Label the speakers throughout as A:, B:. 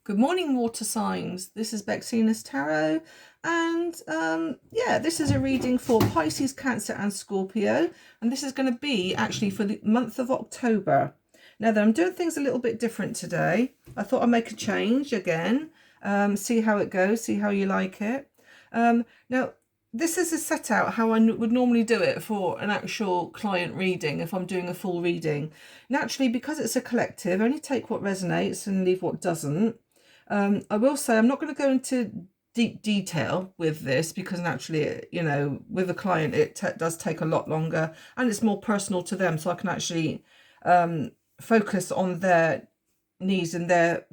A: Good morning, water signs. This is Bexina's Tarot, and yeah, this is a reading for Pisces, Cancer, and Scorpio, and this is going to be actually for the month of October. Now, then, I'm doing things a little bit different today. I thought I'd make a change again, see how it goes, see how you like it. Now, this is a set out how I would normally do it for an actual client reading if I'm doing a full reading. Naturally, because it's a collective, only take what resonates and leave what doesn't. I will say I'm not going to go into deep detail with this because naturally, with a client, it does take a lot longer and it's more personal to them. So I can actually focus on their needs and their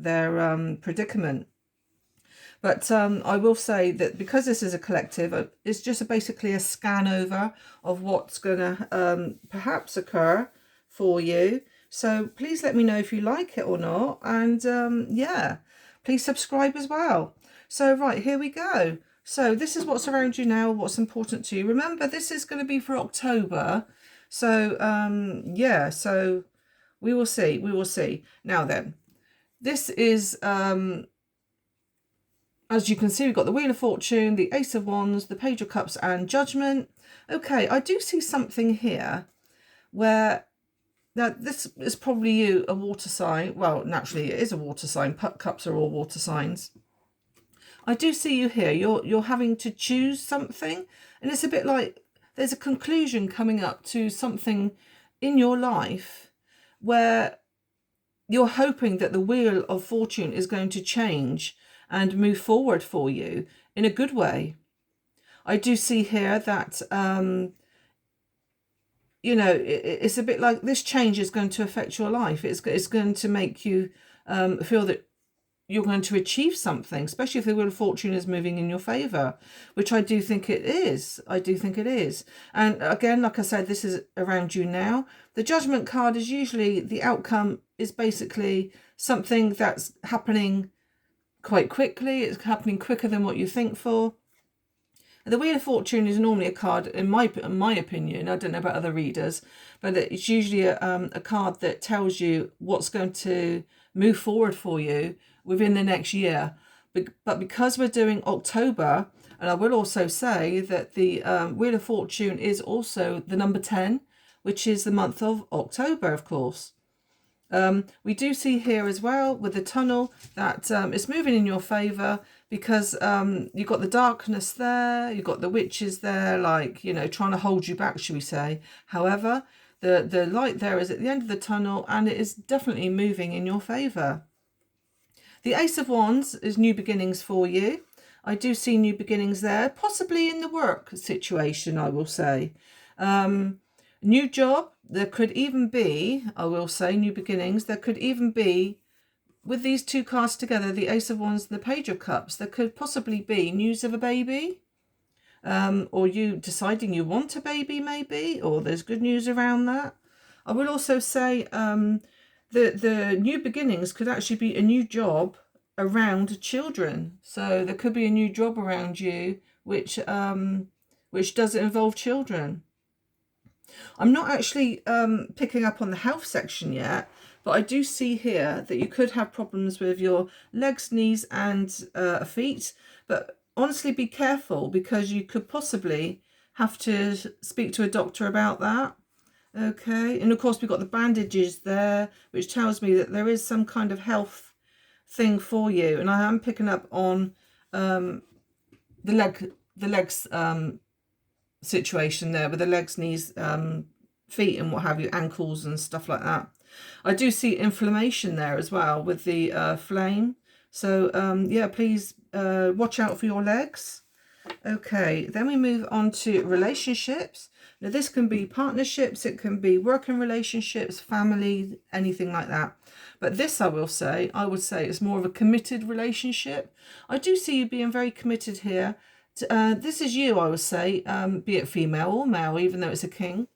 A: predicament. But I will say that because this is a collective, it's just basically a scan over of what's going to perhaps occur for you. So please let me know if you like it or not. And yeah, please subscribe as well. So right, here we go. So this is what's around you now, what's important to you. Remember, this is going to be for October. So yeah, so we will see. We will see. Now then, this is as you can see, we've got the Wheel of Fortune, the Ace of Wands, the Page of Cups, and Judgment. Okay, I do see something here where, now this is probably you, a water sign. Well, naturally it is a water sign. Cups are all water signs. I do see you here. You're having to choose something, and it's a bit like there's a conclusion coming up to something in your life where you're hoping that the Wheel of Fortune is going to change and move forward for you in a good way. I do see here that, it's a bit like this change is going to affect your life. It's going to make you feel that you're going to achieve something, especially if the Wheel of Fortune is moving in your favour, which I do think it is. I do think it is. And again, like I said, this is around you now. The Judgment card is usually the outcome is basically something that's happening quite quickly. It's happening quicker than what you think for. The Wheel of Fortune is normally a card, in my opinion, I don't know about other readers, but it's usually a card that tells you what's going to move forward for you within the next year. But because we're doing October, and I will also say that the Wheel of Fortune is also the number 10, which is the month of October, of course. We do see here as well with the tunnel that it's moving in your favour because you've got the darkness there, you've got the witches there, like, trying to hold you back, should we say. However, the light there is at the end of the tunnel and it is definitely moving in your favour. The Ace of Wands is new beginnings for you. I do see new beginnings there, possibly in the work situation, I will say. New job, there could even be, I will say, new beginnings. There could even be, with these two cards together, the Ace of Wands and the Page of Cups, there could possibly be news of a baby, or you deciding you want a baby maybe, or there's good news around that. I will also say the new beginnings could actually be a new job around children. So there could be a new job around you which does involve children. I'm not actually picking up on the health section yet, but I do see here that you could have problems with your legs, knees, and feet. But honestly, be careful because you could possibly have to speak to a doctor about that. Okay, and of course we've got the bandages there, which tells me that there is some kind of health thing for you. And I am picking up on the legs situation there with the legs, knees, feet and what have you, ankles and stuff like that. I do see inflammation there as well with the flame. So yeah, please watch out for your legs. Okay, then we move on to relationships. Now this can be partnerships, it can be working relationships, family, anything like that. But this I would say it's more of a committed relationship. I do see you being very committed here. This is you, I would say, be it female or male, even though it's a king,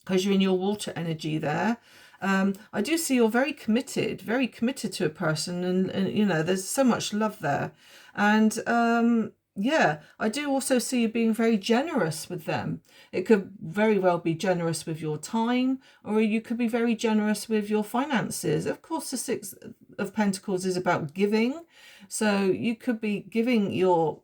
A: because you're in your water energy there. I do see you're very committed to a person, and there's so much love there. And yeah, I do also see you being very generous with them. It could very well be generous with your time, or you could be very generous with your finances. Of course, the Six of Pentacles is about giving. So you could be giving your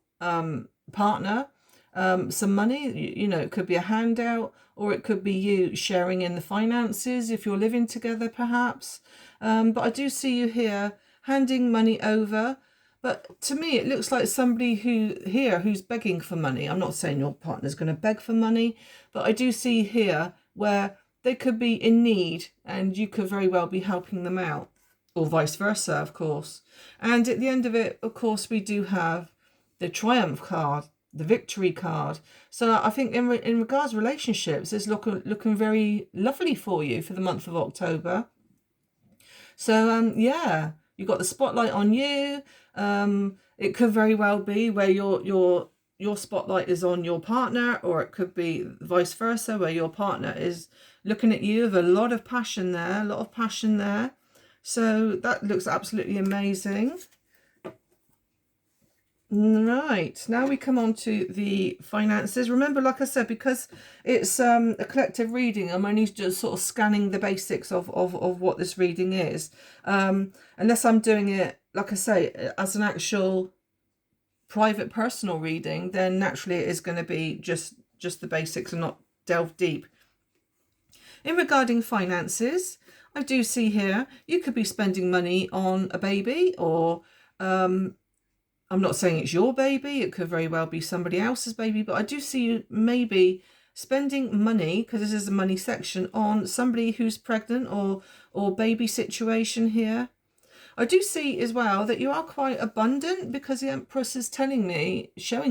A: partner some money. You know, it could be a handout, or it could be you sharing in the finances if you're living together, perhaps. But I do see you here handing money over. But to me, it looks like somebody who's begging for money. I'm not saying your partner's going to beg for money, but I do see here where they could be in need and you could very well be helping them out, or vice versa, of course. And at the end of it, of course, we do have the Triumph card, the Victory card. So I think in regards to relationships, it's looking very lovely for you for the month of October. So yeah, you got the spotlight on you. It could very well be where your spotlight is on your partner, or it could be vice versa, where your partner is looking at you with a lot of passion there, a lot of passion there. So that looks absolutely amazing. Right, now we come on to the finances. Remember, like I said, because it's a collective reading, I'm only just sort of scanning the basics of what this reading is. Unless I'm doing it, like I say, as an actual private personal reading, then naturally it is going to be just the basics and not delve deep. In regarding finances, I do see here you could be spending money on a baby, or I'm not saying it's your baby, it could very well be somebody else's baby, but I do see you maybe spending money, because this is a money section, on somebody who's pregnant or baby situation here. I do see as well that you are quite abundant, because the Empress is showing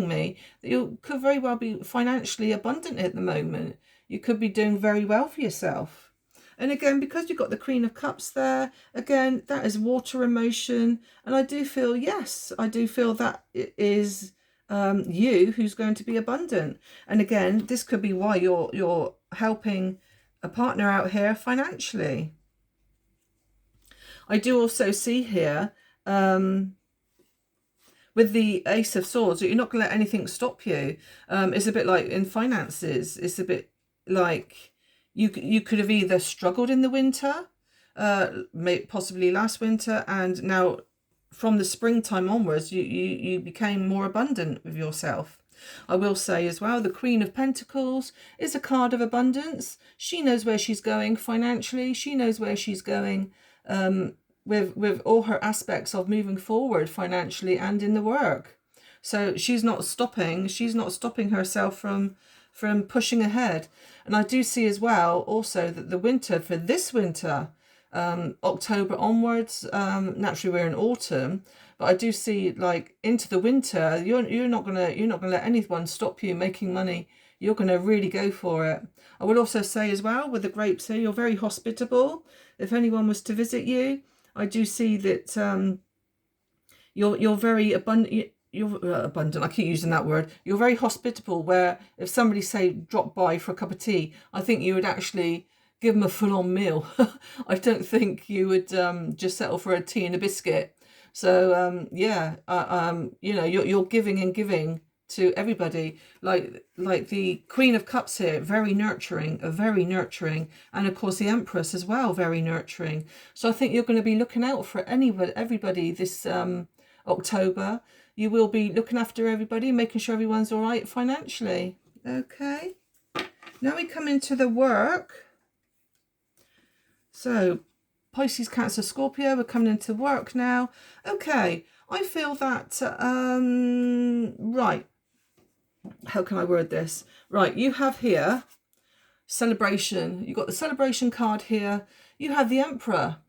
A: me that you could very well be financially abundant at the moment. You could be doing very well for yourself. And again, because you've got the Queen of Cups there, again, that is water emotion. And I do feel, yes, I do feel that it is you who's going to be abundant. And again, this could be why you're helping a partner out here financially. I do also see here with the Ace of Swords that you're not going to let anything stop you. It's a bit like in finances. It's a bit like you could have either struggled in the winter, possibly last winter, and now from the springtime onwards, you became more abundant with yourself. I will say as well, the Queen of Pentacles is a card of abundance. She knows where she's going financially. She knows where she's going with all her aspects of moving forward financially and in the work. So she's not stopping herself from pushing ahead. And I do see as well also that the winter, for this winter, October onwards, naturally we're in autumn, but I do see like into the winter, you're not gonna let anyone stop you making money. You're gonna really go for it. I would also say as well with the grapes here, you're very hospitable. If anyone was to visit you, I do see that you're very abundant. You're abundant. I keep using that word. You're very hospitable. Where if somebody say drop by for a cup of tea, I think you would actually give them a full-on meal. I don't think you would just settle for a tea and a biscuit. So yeah, you know, you're giving and giving to everybody. Like the Queen of Cups here, very nurturing, and of course the Empress as well, very nurturing. So I think you're going to be looking out for everybody this October. You will be looking after everybody, making sure everyone's all right financially. Okay. Now we come into the work. So Pisces, Cancer, Scorpio, we're coming into work now. Okay. I feel that, right. How can I word this? Right. You have here celebration. You've got the celebration card here. You have the Emperor.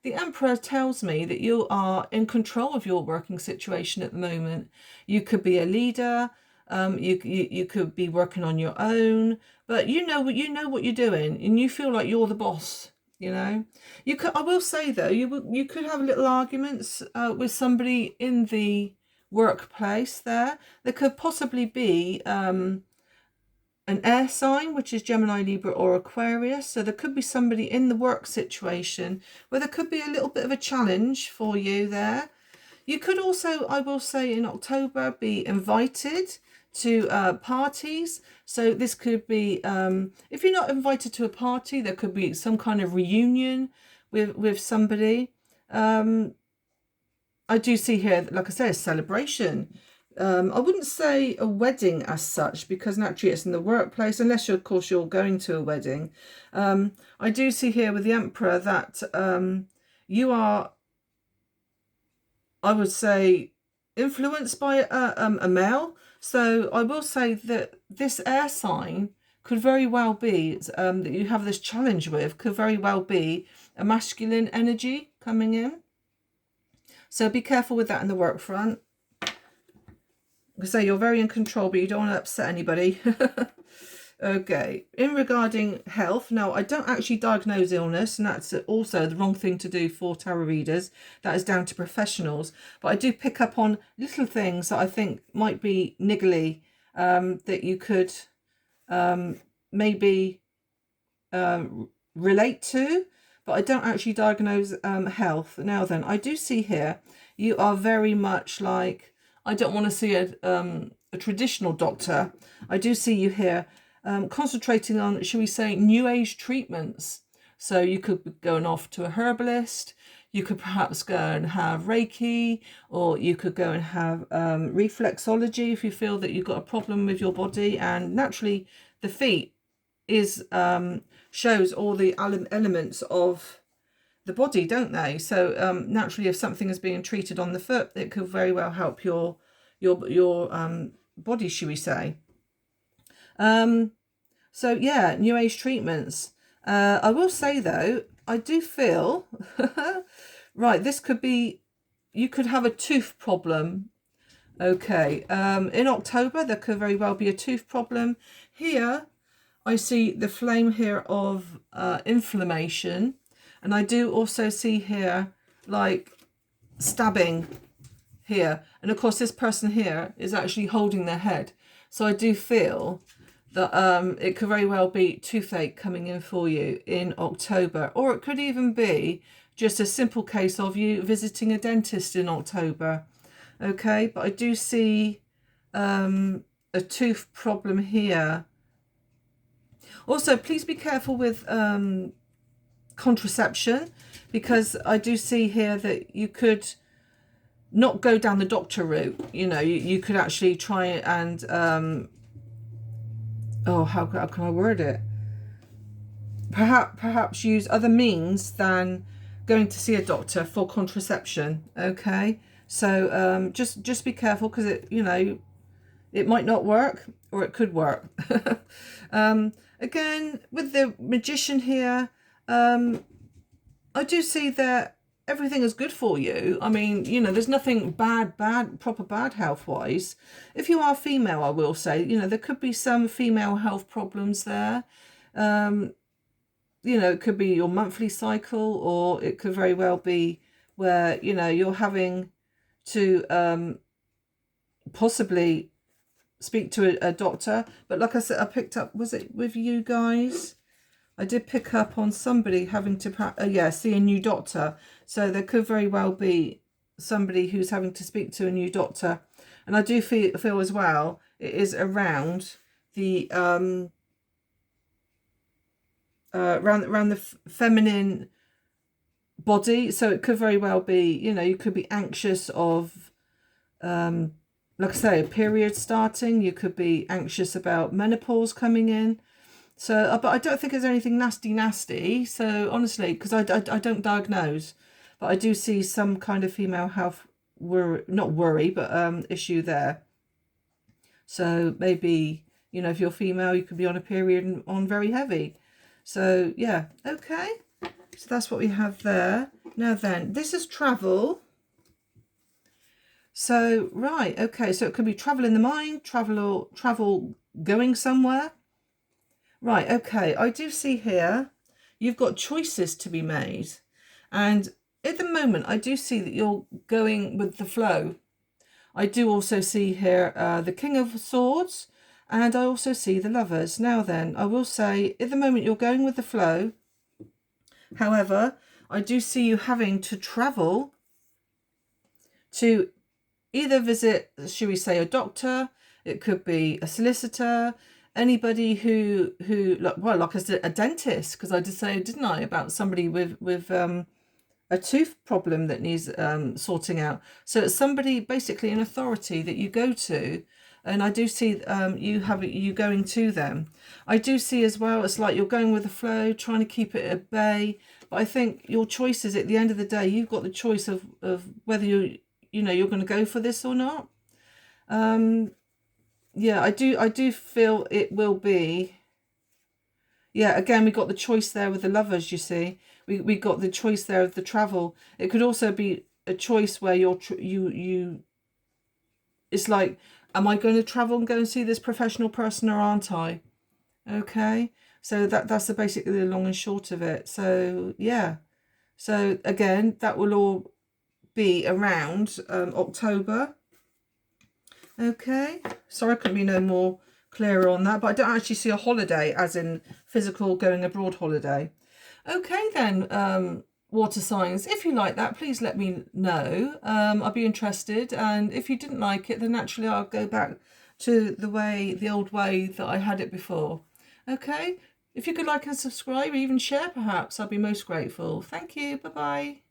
A: The Emperor tells me that you are in control of your working situation at the moment. You could be a leader. You could be working on your own, but you know what you're doing, and you feel like you're the boss. You know, you could. I will say though, you could have little arguments with somebody in the workplace. There could possibly be an air sign, which is Gemini, Libra, or Aquarius. So there could be somebody in the work situation where there could be a little bit of a challenge for you there. You could also, I will say, in October be invited to parties. So this could be, if you're not invited to a party, there could be some kind of reunion with somebody. I do see here, like I say, a celebration. I wouldn't say a wedding as such, because naturally it's in the workplace, unless you're, of course, you're going to a wedding. I do see here with the Emperor that you are, I would say, influenced by a male. So I will say that this air sign could very well be, that you have this challenge with, could very well be a masculine energy coming in. So be careful with that in the work front. I say you're very in control, but you don't want to upset anybody. Okay, in regarding health, now I don't actually diagnose illness, and that's also the wrong thing to do for tarot readers. That is down to professionals. But I do pick up on little things that I think might be niggly, that you could maybe relate to, but I don't actually diagnose health. Now then, I do see here you are very much like, I don't want to see a traditional doctor. I do see you here concentrating on, shall we say, new age treatments. So you could be going off to a herbalist, you could perhaps go and have Reiki, or you could go and have reflexology if you feel that you've got a problem with your body. And naturally the feet is shows all the elements of the body, don't they? So naturally, if something is being treated on the foot, it could very well help your body, should we say. So yeah, new age treatments. I will say though, I do feel right, this could be, you could have a tooth problem. Okay, in October there could very well be a tooth problem. Here I see the flame here of inflammation, and I do also see here like stabbing here, and of course this person here is actually holding their head. So I do feel that it could very well be toothache coming in for you in October, or it could even be just a simple case of you visiting a dentist in October. Okay, but I do see a tooth problem here. Also, please be careful with contraception, because I do see here that you could not go down the doctor route. You know, you could actually try and how can I word it? Perhaps use other means than going to see a doctor for contraception. Okay, so just be careful, because it might not work, or it could work. Again, with the Magician here, I do see that everything is good for you. I mean, there's nothing proper bad health-wise. If you are female, I will say, there could be some female health problems there. It could be your monthly cycle, or it could very well be where, you're having to possibly speak to a doctor. But like I said, I picked up, was it with you guys? I did pick up on somebody having to see a new doctor. So there could very well be somebody who's having to speak to a new doctor. And I do feel as well it is around the around the feminine body. So it could very well be, you could be anxious of like I say, a period starting. You could be anxious about menopause coming in. So, but I don't think there's anything nasty. So honestly, because I don't diagnose, but I do see some kind of female health not worry, but issue there. So maybe, if you're female, you could be on a period and on very heavy. So yeah, okay. So that's what we have there. Now then, this is travel. So, right, okay, so it could be travel in the mind, travel going somewhere. Right, okay, I do see here you've got choices to be made. And at the moment, I do see that you're going with the flow. I do also see here the King of Swords, and I also see the Lovers. Now then, I will say, at the moment, you're going with the flow. However, I do see you having to travel to either visit, should we say, a doctor, it could be a solicitor, anybody who like I said, a dentist, because I did say, didn't I, about somebody with a tooth problem that needs sorting out. So it's somebody, basically an authority that you go to, and I do see you going to them. I do see as well, it's like you're going with the flow, trying to keep it at bay. But I think your choices, at the end of the day, you've got the choice of whether you're going to go for this or not. Yeah, I do feel it will be. Yeah, again, we got the choice there with the lovers, you see. We got the choice there of the travel. It could also be a choice where it's like, am I going to travel and go and see this professional person, or aren't I? Okay. So that's basically the long and short of it. So yeah. So again, that will all be around October. Okay. Sorry I couldn't be no more clearer on that, but I don't actually see a holiday as in physical going abroad holiday. Okay then, water signs, if you like that, please let me know. I'll be interested, and if you didn't like it, then naturally I'll go back to the old way that I had it before. Okay, if you could like and subscribe, or even share perhaps, I'd be most grateful. Thank you. Bye bye.